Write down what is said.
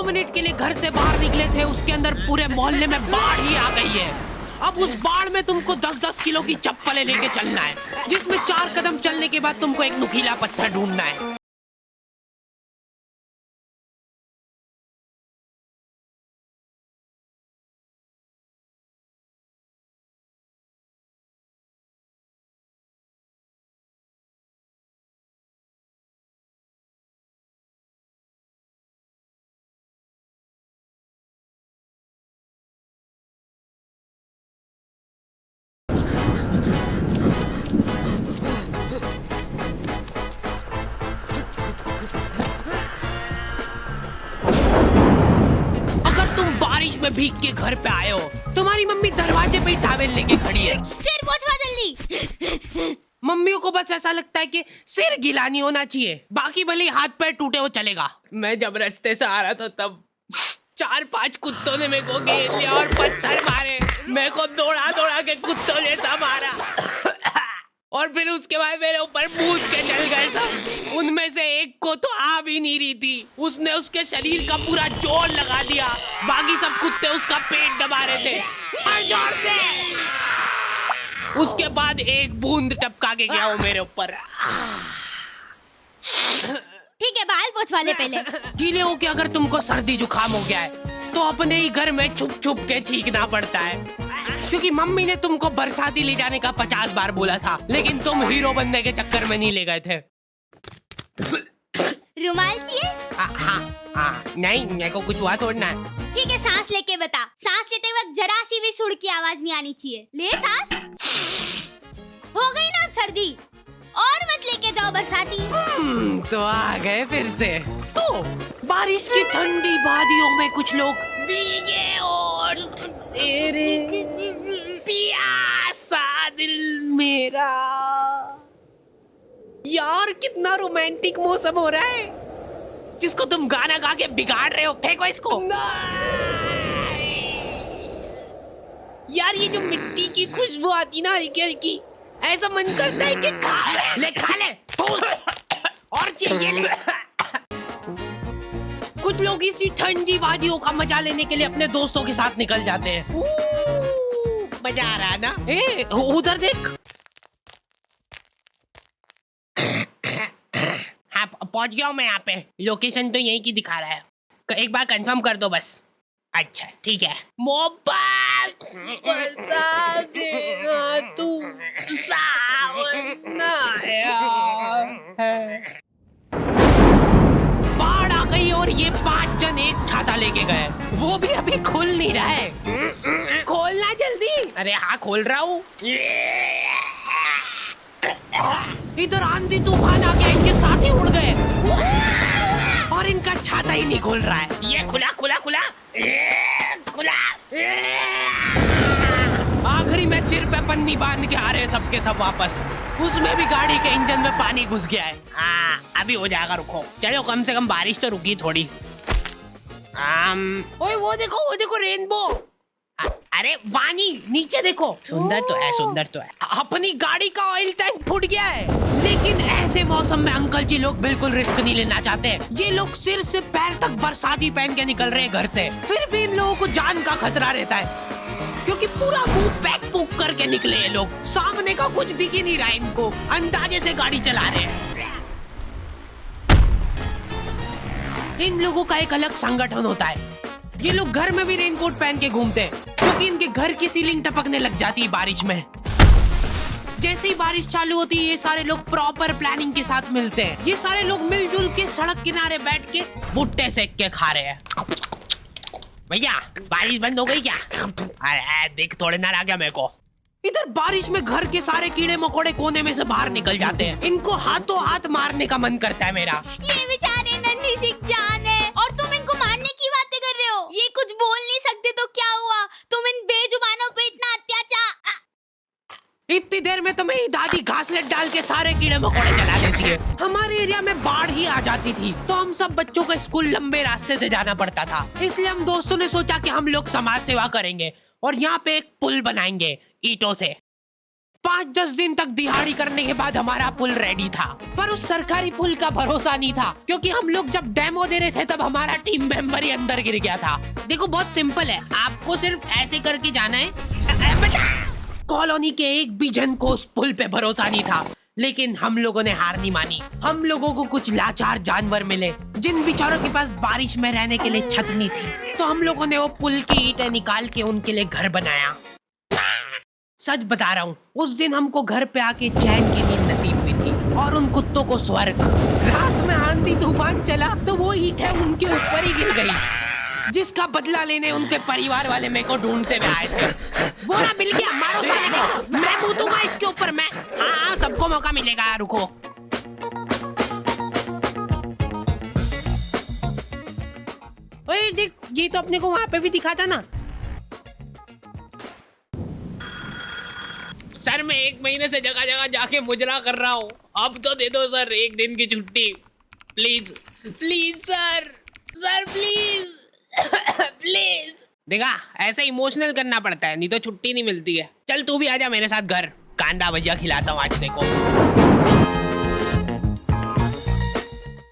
Minute के लिए घर से बाहर निकले थे, उसके अंदर पूरे मोहल्ले में बाढ़ ही आ गई है। अब उस बाढ़ में तुमको 10-10 किलो की चप्पलें लेके चलना है, जिसमें 4 कदम चलने के बाद तुमको एक नुकीला पत्थर ढूंढना है। भीग के घर पे आए हो, तुम्हारी मम्मी दरवाजे पे ही टॉवेल लेके खड़ी है। सिर पोंछवा जल्दी। मम्मियों को बस ऐसा लगता है कि सिर गीला नहीं होना चाहिए, बाकी भले ही हाथ पैर टूटे हो चलेगा। मैं जब रास्ते से आ रहा था तब 4-5 कुत्तों ने मेरे को घेर लिया और पत्थर मारे। मेरे को दौड़ा दौड़ा के कुत्तों ने सब मारा और फिर उसके बाद मेरे ऊपर कूद के चल गए सब। उनमें से एक को तो आ भी नहीं रही थी, उसने उसके शरीर का पूरा जोर लगा दिया। बाकी सब कुत्ते उसका पेट दबा रहे थे और जोर से। उसके बाद एक बूंद टपका के गया वो मेरे ऊपर। ठीक है, बाल पोंछवा ले पहले। गीले हो के अगर तुमको सर्दी जुकाम हो गया है तो अपने ही घर में छुप छुप के छींकना पड़ता है, क्योंकि मम्मी ने तुमको बरसाती ले जाने का 50 बार बोला था, लेकिन तुम हीरो बनने के चक्कर में नहीं ले गए थे। रुमाल चाहिए? हाँ, नहीं मेरे को कुछ हुआ थोड़ा ना। ठीक है, सांस लेके बता। सांस लेते वक्त जरा सी भी सुर की आवाज नहीं आनी चाहिए। ले सांस। हो गई ना सर्दी, और मत लेके जाओ बरसाती। तो आ गए फिर से। तो बारिश की ठंडी वादियों में कुछ लोग भीगे और तेरे प्यासा दिल मेरा। यार कितना रोमांटिक मौसम हो रहा है, जिसको तुम गाना गा के बिगाड़ रहे हो। फेंको इसको। यार ये जो मिट्टी की खुशबू आती ना हल्की हल्की, ऐसा मन करता है कि खा ले और चाहिए ले। कुछ लोग इसी ठंडी वादियों का मजा लेने के लिए अपने दोस्तों के साथ निकल जाते हैं। मजा आ रहा है ना? उधर देख। हाँ पहुंच गया हूँ मैं यहाँ पे। लोकेशन तो यहीं की दिखा रहा है, एक बार कंफर्म कर दो बस। अच्छा ठीक है। मोबाइल बरसा देगा तू सावन आया है। बाढ़ आ गई और ये 5 जन एक छाता लेके गए, वो भी अभी खुल नहीं रहा है। खोलना जल्दी। अरे हाँ खोल रहा हूँ। इधर आंधी तूफान आ गया, इनके साथ ही उड़ गए और इनका छाता ही नहीं खोल रहा है। ये खुला खुला खुला खुला। आखिरी में सिर पे पन्नी बांध के आ रहे सबके सब वापस। उसमें भी गाड़ी के इंजन में पानी घुस गया है। हाँ अभी हो जाएगा, रुको। चलो कम से कम बारिश तो रुकी थोड़ी। ओए वो देखो रेनबो। अरे वानी नीचे देखो। सुंदर तो है, सुंदर तो है। अपनी गाड़ी का ऑयल टैंक फूट गया है, लेकिन ऐसे मौसम में अंकल जी लोग बिल्कुल रिस्क नहीं लेना चाहते। ये लोग सिर से पैर तक बरसाती पहन के निकल रहे हैं घर से। फिर भी इन लोगों को जान का खतरा रहता है, क्योंकि पूरा मुंह पैक पुक करके निकले ये लोग। सामने का कुछ दिख ही नहीं रहा इनको, अंदाजे से गाड़ी चला रहे हैं। इन लोगों का एक अलग संगठन होता है। ये लोग घर में भी रेनकोट पहन के घूमते हैं, क्योंकि इनके घर की सीलिंग टपकने लग जाती है बारिश में। जैसे ही बारिश चालू होती है, ये सारे लोग प्रॉपर प्लानिंग के साथ मिलते हैं। ये सारे लोग मिलजुल के सड़क किनारे बैठ के भुट्टे सेक के खा रहे हैं। भैया बारिश बंद हो गई क्या? अरे देख थोड़े ना आ गया मेरे को। इधर बारिश में घर के सारे कीड़े मकोड़े कोने में से बाहर निकल जाते हैं। इनको हाथों हाथ मारने का मन करता है मेरा। ये बेचारे नन्ही सी जान है और तुम इनको मारने की बातें कर रहे हो। ये कुछ बोल नहीं सकते तो क्या हुआ? तुम इन बेजुबानों पे इतना अत्याचार। इतनी देर में तो मेरी दादी घासलेट डाल के सारे कीड़े मकोड़े जला देती है। हमारे एरिया में बाढ़ ही आ जाती थी तो हम सब बच्चों को स्कूल लंबे रास्ते से जाना पड़ता था। इसलिए हम दोस्तों ने सोचा कि हम लोग समाज सेवा करेंगे और यहाँ पे एक पुल बनाएंगे ईंटों से। 5-10 दिन तक दिहाड़ी करने के बाद हमारा पुल रेडी था, पर उस सरकारी पुल का भरोसा नहीं था, क्योंकि हम लोग जब डेमो दे रहे थे तब हमारा टीम मेंबर ही अंदर गिर गया था। देखो बहुत सिंपल है, आपको सिर्फ ऐसे करके जाना है। कॉलोनी के एक भी जन को उस पुल पे भरोसा नहीं था, लेकिन हम लोगों ने हार नहीं मानी। हम लोगों को कुछ लाचार जानवर मिले जिन बेचारों के पास बारिश में रहने के लिए छत नहीं थी, तो हम लोगों ने वो पुल की ईंटें निकाल के उनके लिए घर बनाया। सच बता रहा हूँ, उस दिन हमको घर पे आके चैन की नींद नसीब हुई थी और उन कुत्तों को स्वर्ग। रात में आंधी तूफान चला तो वो ईंटें उनके ऊपर ही गिर गई, जिसका बदला लेने उनके परिवार वाले मेरे को ढूंढते हुए आए थे। वो ना मिल गया, मारो साले को, मैं कूदूंगा इसके ऊपर मैं। हाँ सबको मौका मिलेगा, रुको। ओए देख, ये तो अपने को वहां पे भी दिखा था ना। सर मैं 1 महीने से जगह जगह जाके मुजरा कर रहा हूँ, अब तो दे दो सर 1 दिन की छुट्टी please. Please sir, sir please please. देखा, ऐसे इमोशनल करना पड़ता है, नहीं तो छुट्टी नहीं मिलती है। चल तू भी आजा मेरे साथ घर, कांदा भजिया खिलाता हूँ आज देखो।